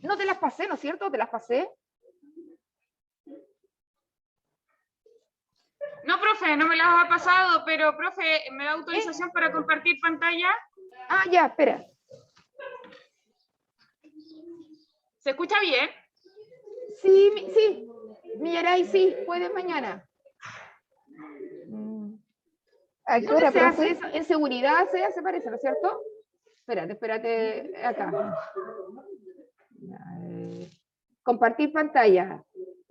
No te las pasé, ¿no es cierto? ¿Te las pasé? No, profe, no me las ha pasado, pero, profe, ¿me da autorización para compartir pantalla? Ah, ya, espera. ¿Se escucha bien? Sí, sí. Millaray, sí, puedes mañana. ¿A qué hora, ¿Dónde se profe? hace Eso? En seguridad se hace, parece, ¿no es cierto? Espérate, acá. Compartir pantalla.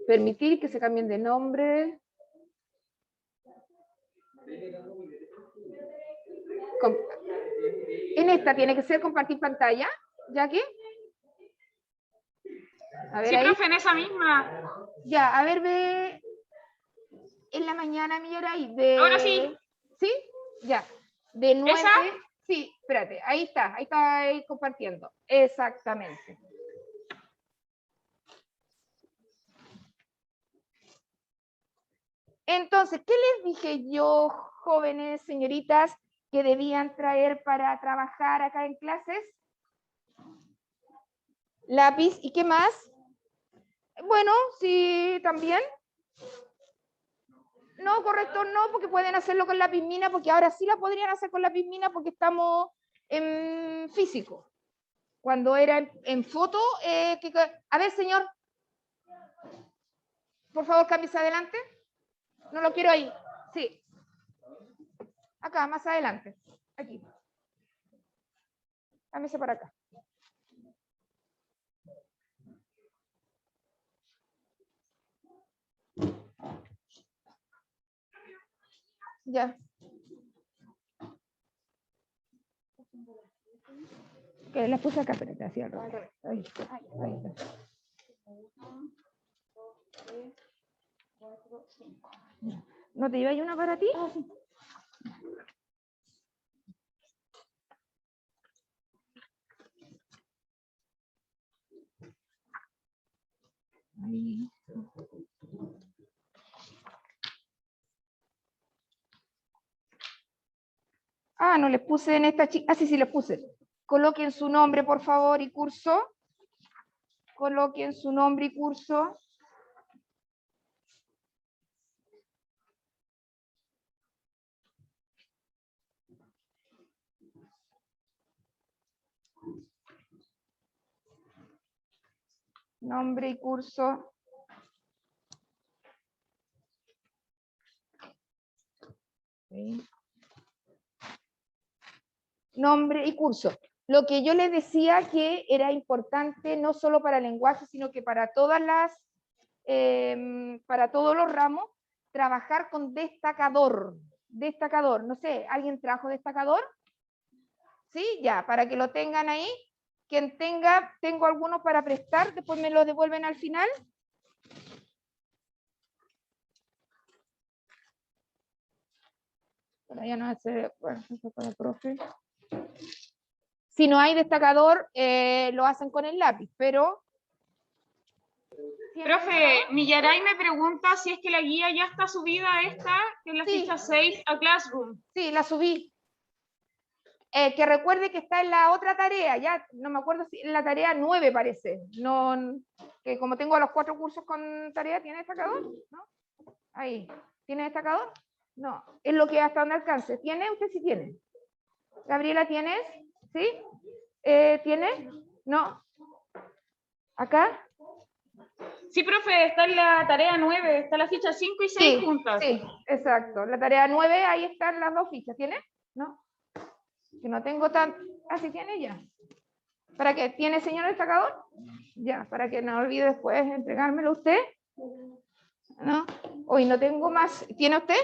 Permitir que se cambien de nombre. En esta tiene que ser compartir pantalla, ¿Jackie? A ver, Sí, ahí. profe, en esa misma. Ya, a ver, ve. En la mañana, Millaray, Ahora sí. ¿Sí? Ya. De 9. ¿Esa? Sí, espérate, ahí está ahí compartiendo. Exactamente. Entonces, ¿qué les dije yo, jóvenes, señoritas, que debían traer para trabajar acá en clases? Lápiz, ¿y qué más? Bueno, sí, también. No, correcto, no, porque pueden hacerlo con lápiz mina, porque ahora sí la podrían hacer con lápiz mina porque estamos en físico. Cuando era en foto, a ver, señor, por favor, cámbiese adelante. No lo quiero ahí. Sí. Acá, más adelante. Aquí. Cámbiese para acá. Ya. Que la puse acá, pero te hacía el revés. Ahí está. 1, 2, 3, 4, 5. ¿No te lleváis una para ti? Sí. Ahí. Ah, no les puse en esta chica. Ah, sí, les puse. Coloquen su nombre, por favor, y curso. Coloquen su nombre y curso. Nombre y curso. Okay. Nombre y curso. Lo que yo les decía que era importante no solo para el lenguaje, sino que para para todos los ramos, trabajar con destacador. Destacador, no sé, ¿alguien trajo destacador? Sí, ya, para que lo tengan ahí. Quien tenga, tengo algunos para prestar, después me los devuelven al final. Pero ya no hace, bueno, eso con el profe. Si no hay destacador, lo hacen con el lápiz, pero... Profe, Millaray me pregunta si es que la guía ya está subida a esta, que es la ficha 6, a Classroom. Sí, la subí. Que recuerde que está en la otra tarea, ya no me acuerdo si en la tarea 9 parece. No, que como tengo los 4 cursos con tarea, ¿tiene destacador? ¿No? Ahí. ¿Tiene destacador? No. Es lo que hasta donde alcance. ¿Tiene? Usted sí tiene. Gabriela, ¿tienes? ¿Sí? ¿Tiene? No. ¿Acá? Sí, profe, está en la tarea 9, está la ficha 5 y 6 Sí, juntas. sí, exacto. La tarea 9, ahí están las 2 fichas. ¿Tiene? ¿No? Que no tengo tan... Ah, sí tiene ya. ¿Para qué? ¿Tiene, señor destacador? Ya, para que no olvide después entregármelo usted. ¿No? Hoy no tengo más. ¿Tiene usted?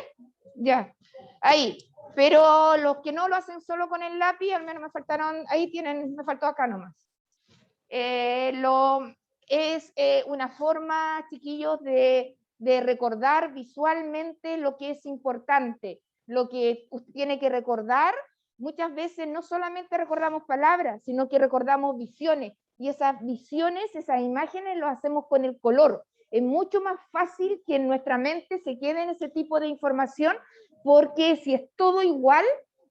Ya. Ahí. Pero los que no lo hacen solo con el lápiz, al menos me faltaron, ahí tienen, me faltó acá nomás. Es una forma, chiquillos, de recordar visualmente lo que es importante, lo que usted tiene que recordar. Muchas veces no solamente recordamos palabras, sino que recordamos visiones, y esas visiones, esas imágenes, lo hacemos con el color. Es mucho más fácil que en nuestra mente se quede en ese tipo de información, porque si es todo igual,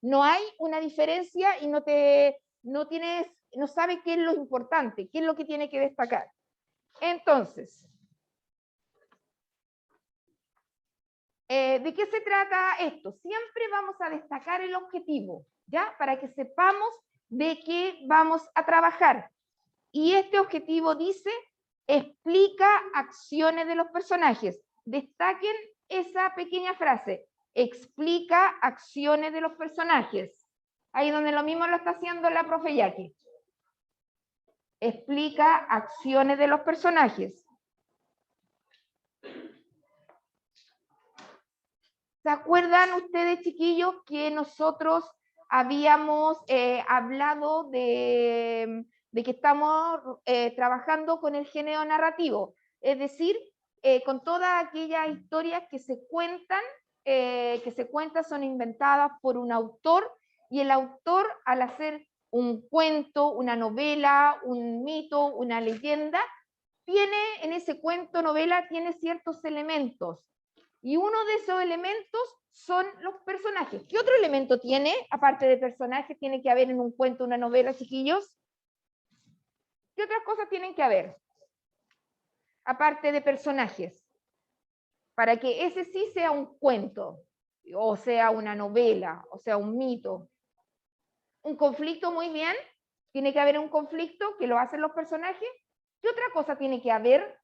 no hay una diferencia y no tienes no sabe qué es lo importante, qué es lo que tiene que destacar. Entonces, ¿de qué se trata esto? Siempre vamos a destacar el objetivo, ¿ya? Para que sepamos de qué vamos a trabajar. Y este objetivo dice, explica acciones de los personajes. Destaquen esa pequeña frase, explica acciones de los personajes. Ahí donde lo mismo lo está haciendo la profe Jackie. Explica acciones de los personajes. ¿Se acuerdan ustedes, chiquillos, que nosotros habíamos hablado de que estamos trabajando con el género narrativo? Es decir, con todas aquellas historias que se cuentan son inventadas por un autor, y el autor, al hacer un cuento, una novela, un mito, una leyenda, tiene en ese cuento, novela, tiene ciertos elementos. Y uno de esos elementos son los personajes. ¿Qué otro elemento tiene, aparte de personajes, tiene que haber en un cuento, una novela, chiquillos? ¿Qué otras cosas tienen que haber? Aparte de personajes. Para que ese sí sea un cuento, o sea una novela, o sea un mito. Un conflicto, muy bien. Tiene que haber un conflicto que lo hacen los personajes. ¿Qué otra cosa tiene que haber?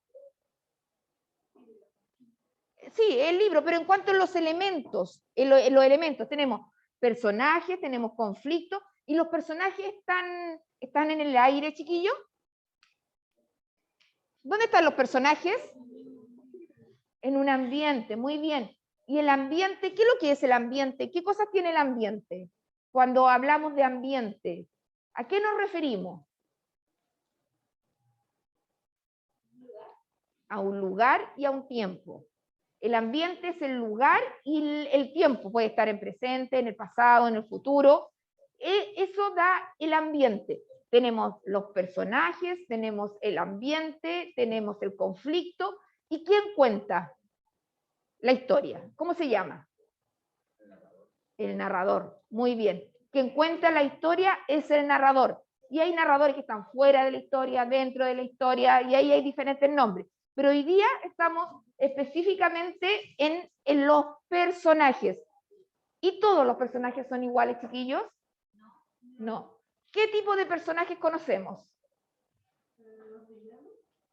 Sí, el libro, pero en cuanto a los elementos, los elementos, tenemos personajes, tenemos conflictos, y los personajes están en el aire, chiquillos. ¿Dónde están los personajes? En un ambiente, muy bien. ¿Y el ambiente? ¿Qué es lo que es el ambiente? ¿Qué cosas tiene el ambiente? Cuando hablamos de ambiente, ¿a qué nos referimos? A un lugar y a un tiempo. El ambiente es el lugar y el tiempo, puede estar en presente, en el pasado, en el futuro. Eso da el ambiente. Tenemos los personajes, tenemos el ambiente, tenemos el conflicto. ¿Y quién cuenta la historia? ¿Cómo se llama? El narrador. Muy bien. Quien cuenta la historia es el narrador. Y hay narradores que están fuera de la historia, dentro de la historia, y ahí hay diferentes nombres. Pero hoy día estamos específicamente en los personajes. ¿Y todos los personajes son iguales, chiquillos? No. ¿Qué tipo de personajes conocemos?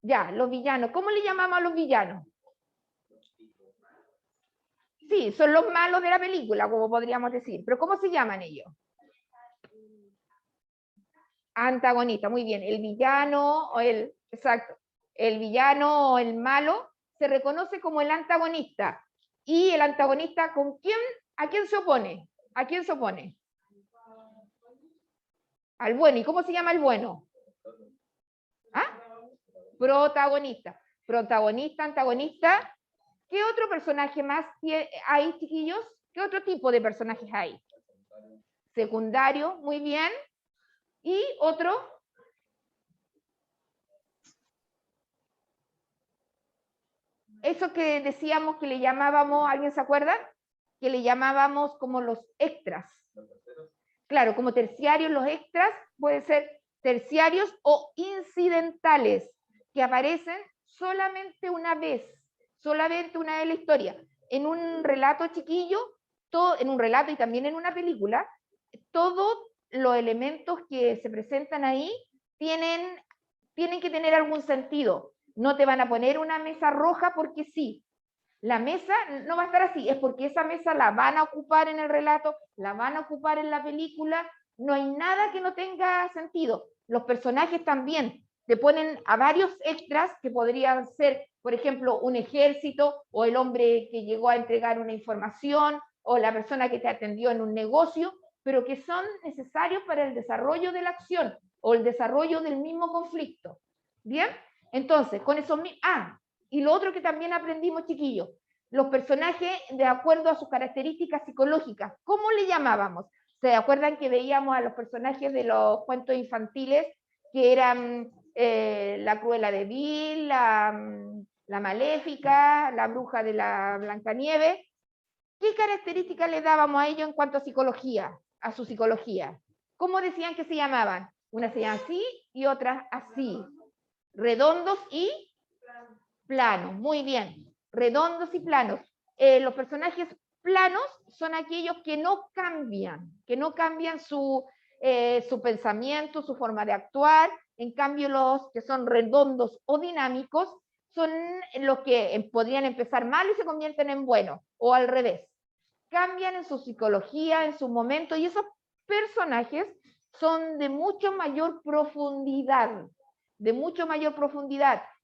Ya, los villanos. ¿Cómo le llamamos a los villanos? Sí, son los malos de la película, como podríamos decir. Pero ¿cómo se llaman ellos? Antagonista, muy bien. El villano o exacto, el villano o el malo se reconoce como el antagonista. Y el antagonista, ¿a quién se opone? ¿A quién se opone? Al bueno. ¿Y cómo se llama el bueno? ¿Ah? Protagonista. Protagonista, antagonista. ¿Qué otro personaje más hay, chiquillos? ¿Qué otro tipo de personajes hay? Secundario, muy bien. ¿Y otro? Eso que decíamos que le llamábamos, ¿alguien se acuerda? Que le llamábamos como los extras. Claro, como terciarios, los extras pueden ser terciarios o incidentales, que aparecen solamente una vez en la historia. En un relato chiquillo, en un relato y también en una película, todos los elementos que se presentan ahí tienen que tener algún sentido. No te van a poner una mesa roja porque sí. La mesa no va a estar así, es porque esa mesa la van a ocupar en el relato, la van a ocupar en la película. No hay nada que no tenga sentido. Los personajes también te ponen a varios extras que podrían ser, por ejemplo, un ejército, o el hombre que llegó a entregar una información, o la persona que te atendió en un negocio, pero que son necesarios para el desarrollo de la acción o el desarrollo del mismo conflicto. ¿Bien? Entonces, con eso... y lo otro que también aprendimos, chiquillos, los personajes de acuerdo a sus características psicológicas. ¿Cómo le llamábamos? ¿Se acuerdan que veíamos a los personajes de los cuentos infantiles que eran la Cruela de Vil, la Maléfica, la Bruja de la Blancanieves? ¿Qué características le dábamos a ellos en cuanto a psicología, a su psicología? ¿Cómo decían que se llamaban? Una se llama así y otra así. Redondos y planos. Muy bien. Redondos y planos. Los personajes planos son aquellos que no cambian su pensamiento, su forma de actuar. En cambio, los que son redondos o dinámicos son los que podrían empezar mal y se convierten en buenos, o al revés. Cambian en su psicología, en su momento, y esos personajes son de mucho mayor profundidad,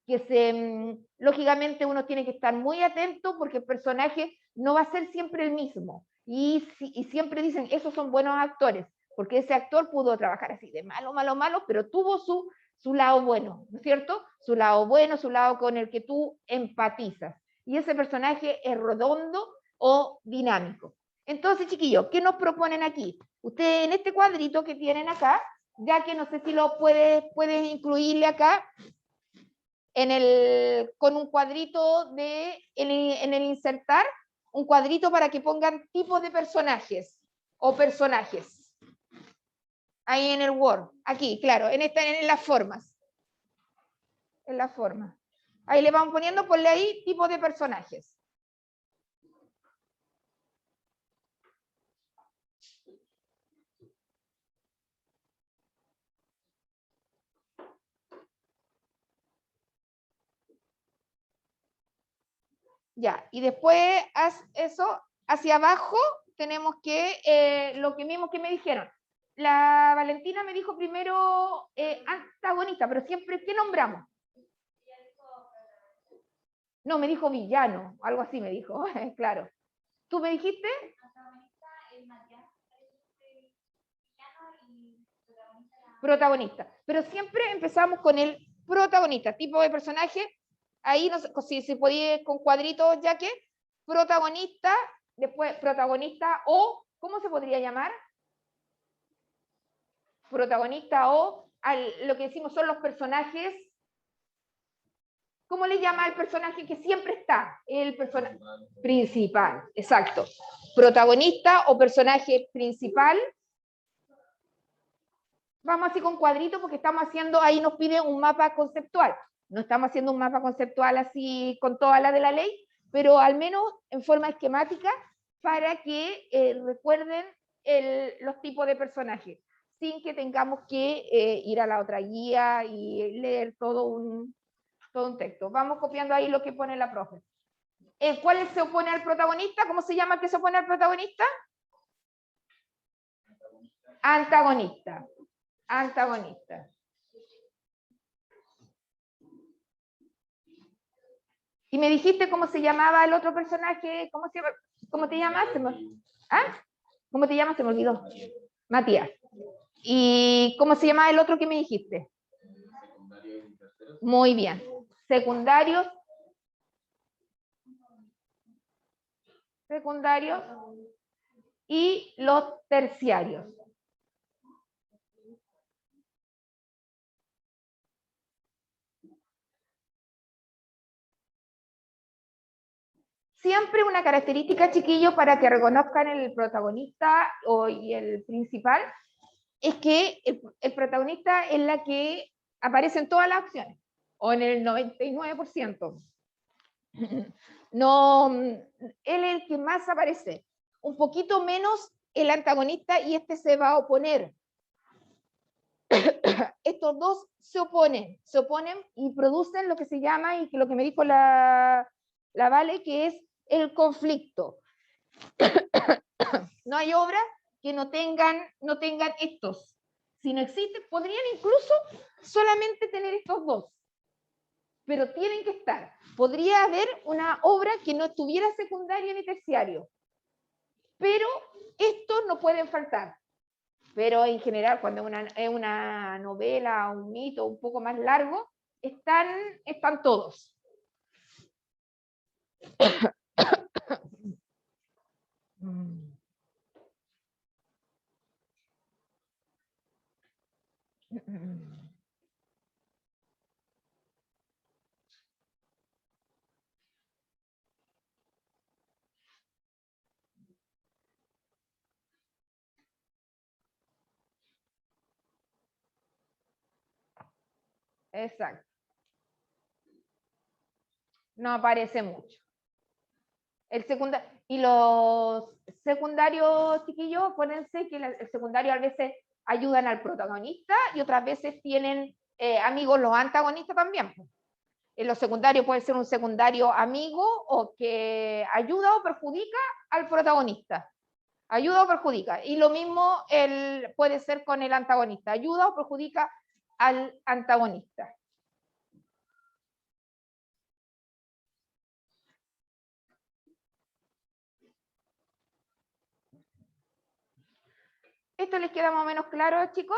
que lógicamente uno tiene que estar muy atento porque el personaje no va a ser siempre el mismo. Y siempre dicen, esos son buenos actores, porque ese actor pudo trabajar así de malo, pero tuvo su lado bueno, ¿no es cierto? Su lado bueno, su lado con el que tú empatizas. Y ese personaje es redondo o dinámico. Entonces, chiquillos, ¿qué nos proponen aquí? Ustedes en este cuadrito que tienen acá, ya que no sé si lo puedes incluirle acá, con un cuadrito en el insertar, un cuadrito para que pongan tipos de personajes o personajes. Ahí en el Word, aquí, claro, en las formas. En las formas. Ahí le van poniendo, ponle ahí tipos de personajes. Ya, y después eso, hacia abajo tenemos que, lo que mismo que me dijeron. La Valentina me dijo primero antagonista, pero siempre, ¿qué nombramos? No, me dijo villano, algo así me dijo, claro. ¿Tú me dijiste? Protagonista. Pero siempre empezamos con el protagonista, tipo de personaje. Ahí, no sé, si se podía con cuadritos, ya que protagonista, después protagonista o, ¿cómo se podría llamar? Protagonista o lo que decimos son los personajes. ¿Cómo le llama al personaje que siempre está? El personaje principal, exacto. Protagonista o personaje principal. Vamos así con cuadritos porque estamos haciendo, ahí nos pide un mapa conceptual. No estamos haciendo un mapa conceptual así con toda la de la ley, pero al menos en forma esquemática para que recuerden los tipos de personajes, sin que tengamos que ir a la otra guía y leer todo un texto. Vamos copiando ahí lo que pone la profe. ¿Cuál se opone al protagonista? ¿Cómo se llama el que se opone al protagonista? Antagonista. Antagonista. Y me dijiste cómo se llamaba el otro personaje, ¿cómo te llamas? ¿Ah? ¿Cómo te llamas? Se me olvidó. Matías. ¿Y cómo se llamaba el otro que me dijiste? Muy bien. Secundarios. Secundarios. Y los terciarios. Siempre una característica, chiquillos, para que reconozcan el protagonista y el principal, es que el protagonista es la que aparece en todas las opciones, o en el 99%. No, él es el que más aparece. Un poquito menos el antagonista y este se va a oponer. Estos dos se oponen y producen lo que se llama, y lo que me dijo la Vale, que es el conflicto. No hay obras que no tengan estos. Si no existen, podrían incluso solamente tener estos dos, pero tienen que estar. Podría haber una obra que no estuviera secundario ni terciario, pero estos no pueden faltar. Pero en general, cuando es una novela, un mito un poco más largo, están todos. Exacto. No aparece mucho. Y los secundarios, chiquillos, acuérdense que el secundario a veces ayudan al protagonista y otras veces tienen amigos los antagonistas también. En los secundarios puede ser un secundario amigo o que ayuda o perjudica al protagonista. Ayuda o perjudica. Y lo mismo puede ser con el antagonista. Ayuda o perjudica al antagonista. ¿Esto les queda más o menos claro, chicos?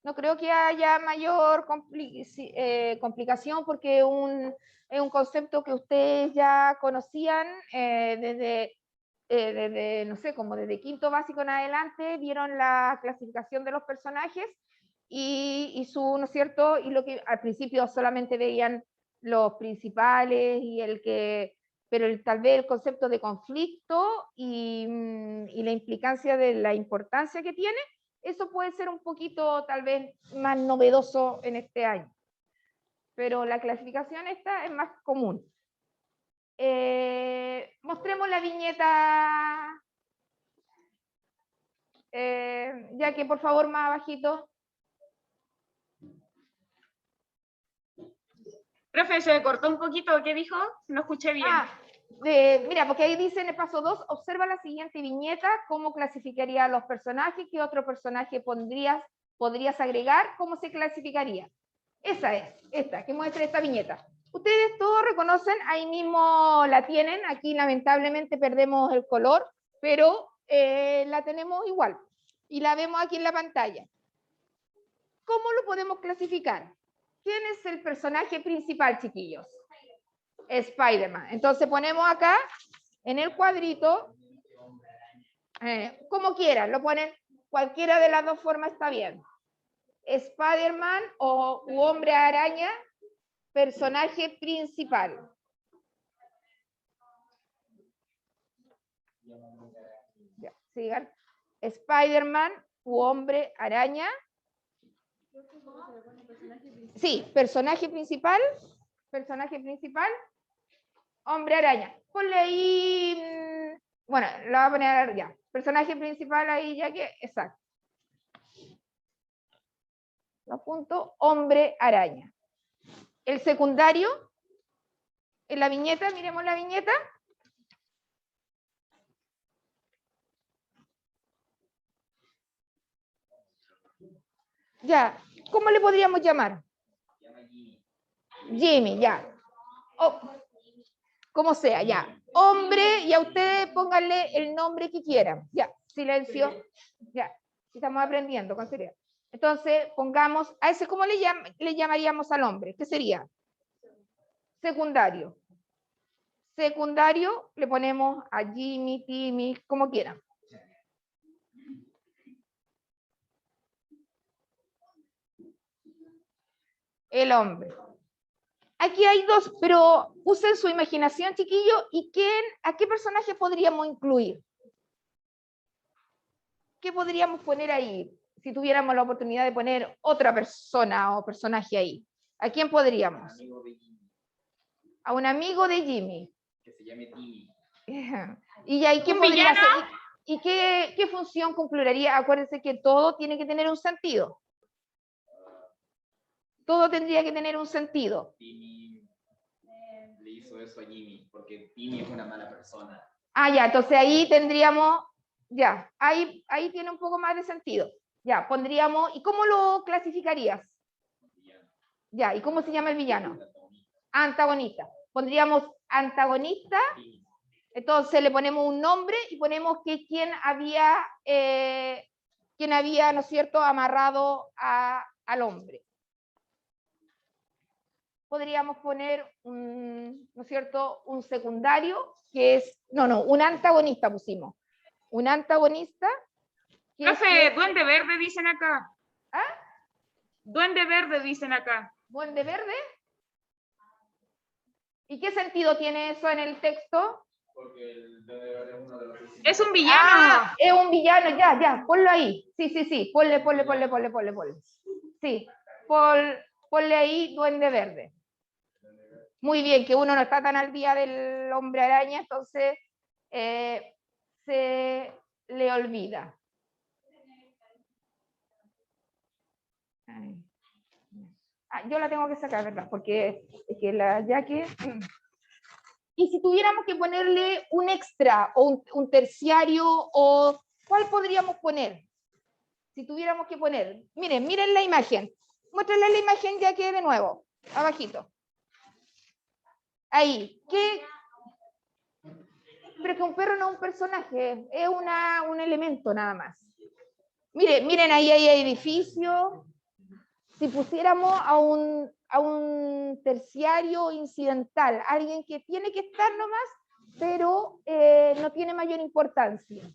No creo que haya mayor complicación porque es un concepto que ustedes ya conocían desde, no sé, como desde quinto básico en adelante, vieron la clasificación de los personajes y su, ¿no es cierto? Y lo que al principio solamente veían los principales pero tal vez el concepto de conflicto y la implicancia de la importancia que tiene, eso puede ser un poquito tal vez más novedoso en este año. Pero la clasificación esta es más común. Mostremos la viñeta, ya que por favor más abajito. Profe, se cortó un poquito, ¿qué dijo? No escuché bien. Mira, porque ahí dice en el paso 2, observa la siguiente viñeta, cómo clasificaría a los personajes, qué otro personaje podrías agregar, cómo se clasificaría. Esa es, esta, que muestra esta viñeta. Ustedes todos reconocen, ahí mismo la tienen, aquí lamentablemente perdemos el color, pero la tenemos igual, y la vemos aquí en la pantalla. ¿Cómo lo podemos clasificar? ¿Quién es el personaje principal, chiquillos? Spider-Man. Entonces ponemos acá en el cuadrito, como quieran, lo ponen, cualquiera de las dos formas está bien. Spider-Man o Hombre Araña, personaje principal. Ya, sigan. Spider-Man u Hombre Araña. Sí, personaje principal. Personaje principal. Hombre Araña. Ponle ahí, bueno, lo voy a poner ya. Personaje principal ahí ya que, exacto. Lo apunto, Hombre Araña. El secundario, en la viñeta, miremos la viñeta. Ya, ¿cómo le podríamos llamar? Jimmy, ya. Como sea, ya. Hombre, y a ustedes pónganle el nombre que quieran. Ya, silencio. Ya, estamos aprendiendo con seriedad. Entonces, pongamos, a ese, ¿cómo le llamaríamos al hombre? ¿Qué sería? Secundario. Secundario, le ponemos a Jimmy, Timmy, como quieran. El hombre. Aquí hay dos, pero usen su imaginación, chiquillos, y ¿a qué personaje podríamos incluir? ¿Qué podríamos poner ahí? Si tuviéramos la oportunidad de poner otra persona o personaje ahí. ¿A quién podríamos? A un amigo de Jimmy. Que se llame Timmy. ¿Y ahí quién podría ser? ¿Y qué función cumpliría? Acuérdense que todo tiene que tener un sentido. Todo tendría que tener un sentido. Timmy le hizo eso a Jimmy, porque Timmy es una mala persona. Ah, ya, entonces ahí tendríamos, ya, ahí tiene un poco más de sentido. Ya, pondríamos, ¿y cómo lo clasificarías? Ya, ¿y cómo se llama el villano? Antagonista. Pondríamos antagonista, entonces le ponemos un nombre y ponemos que quién había, ¿no es cierto?, amarrado al hombre. Podríamos poner, ¿no es cierto?, un secundario, que es, un antagonista pusimos. Un antagonista. Profe, Duende Verde dicen acá. ¿Ah? Duende Verde dicen acá. ¿Duende Verde? ¿Y qué sentido tiene eso en el texto? Porque el Duende Verde es uno de los... Es un villano. Ah, es un villano, ya, ponlo ahí. Sí, ponle. Sí, Ponle ahí Duende Verde. Muy bien, que uno no está tan al día del Hombre Araña, entonces se le olvida. Yo la tengo que sacar, ¿verdad? Porque es que la Jackie... Y si tuviéramos que ponerle un extra o un terciario, o ¿cuál podríamos poner? Si tuviéramos que poner, miren la imagen. Muéstrenle la imagen ya que de nuevo, abajito. Ahí. ¿Qué? Pero que un perro no es un personaje, es un elemento nada más. Miren ahí hay edificio. Si pusiéramos a un terciario incidental, alguien que tiene que estar nomás, pero no tiene mayor importancia.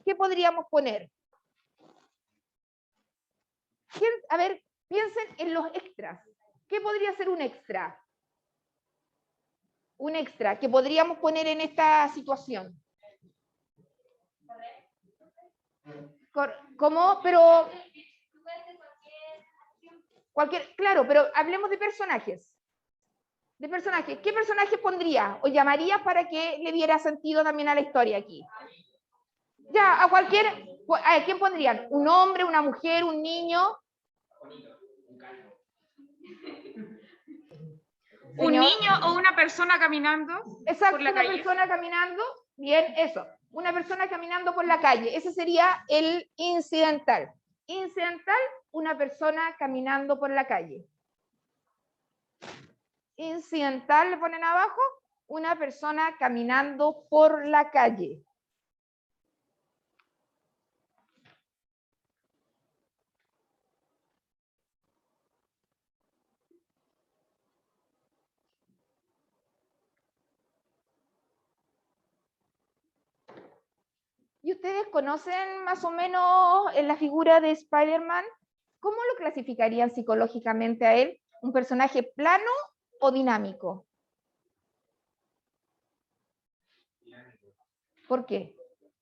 ¿Qué podríamos poner? A ver, piensen en los extras. ¿Qué podría ser un extra? Un extra que podríamos poner en esta situación. ¿Cómo? Pero... claro, pero hablemos de personajes. ¿Qué personaje pondría o llamaría para que le diera sentido también a la historia aquí? Ya, a ¿quién pondrían? ¿Un hombre, una mujer, un niño? ¿Un niño o una persona caminando? Exacto, por la una calle? persona caminando. Bien, eso. Una persona caminando por la calle. Ese sería el incidental. Incidental, una persona caminando por la calle. Incidental, le ponen abajo, una persona caminando por la calle. ¿Y ustedes conocen más o menos la figura de Spider-Man? ¿Cómo lo clasificarían psicológicamente a él? ¿Un personaje plano o dinámico? Dinámico. ¿Por qué?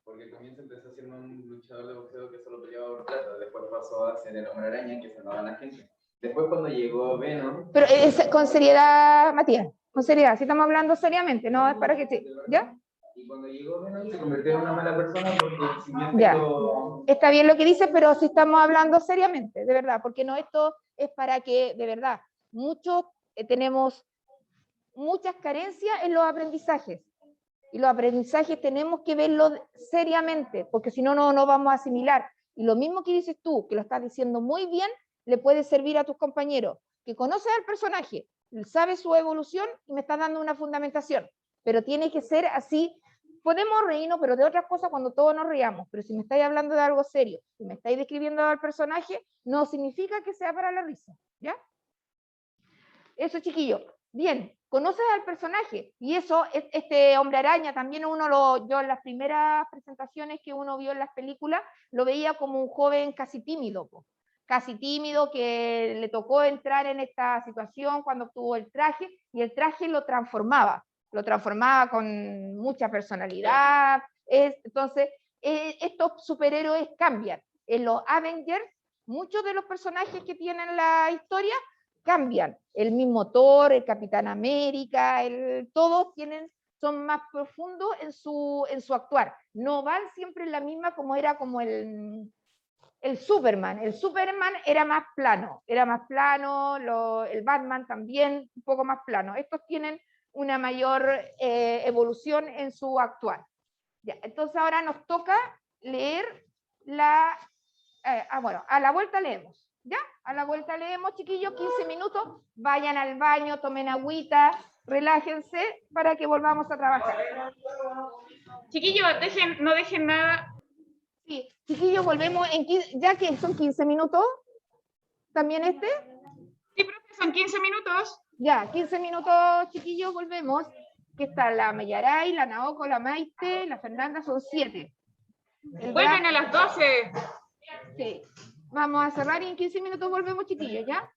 Porque al comienzo empezó siendo un luchador de boxeo que solo peleaba por plata. Después pasó a ser el Hombre Araña que salvaba a la gente. Después cuando llegó Venom... Pero con seriedad, Matías, con seriedad, si estamos hablando seriamente, no es para que sí, ¿ya? Y cuando llegó Venom se convirtió en una mala persona porque el siguiente ya. Está bien lo que dice, pero si estamos hablando seriamente, de verdad, porque no, esto es para que, de verdad, muchos tenemos muchas carencias en los aprendizajes. Y los aprendizajes tenemos que verlos seriamente, porque si no, no vamos a asimilar. Y lo mismo que dices tú, que lo estás diciendo muy bien, le puede servir a tus compañeros, que conocen al personaje, sabe su evolución y me está dando una fundamentación. Pero tiene que ser así. Podemos reírnos, pero de otras cosas cuando todos nos reíamos. Pero si me estáis hablando de algo serio, si me estáis describiendo al personaje, no significa que sea para la risa, ¿ya? Eso, chiquillo. Bien, conoces al personaje, y eso, este Hombre Araña, también yo en las primeras presentaciones que uno vio en las películas, lo veía como un joven casi tímido, que le tocó entrar en esta situación cuando obtuvo el traje, y el traje lo transformaba con mucha personalidad. Entonces, estos superhéroes cambian. En los Avengers, muchos de los personajes que tienen la historia cambian. El mismo Thor, el Capitán América, todos son más profundos en su actuar. No van siempre en la misma como era como el Superman. El Superman era más plano, el Batman también un poco más plano. Estos tienen una mayor evolución en su actuar. Ya, entonces ahora nos toca leer bueno, a la vuelta leemos. ¿Ya? A la vuelta leemos, chiquillos, 15 minutos, vayan al baño, tomen agüita, relájense para que volvamos a trabajar. Chiquillos, no dejen nada. Sí, chiquillos, volvemos ya que son 15 minutos, ¿también este? Sí, profe, son 15 minutos. Ya, 15 minutos, chiquillos, volvemos, que está la Mayaray, la Naoko, la Maite, la Fernanda, son 7. Vuelven a las 12. Sí. Vamos a cerrar y en 15 minutos volvemos, chiquillos, ¿ya?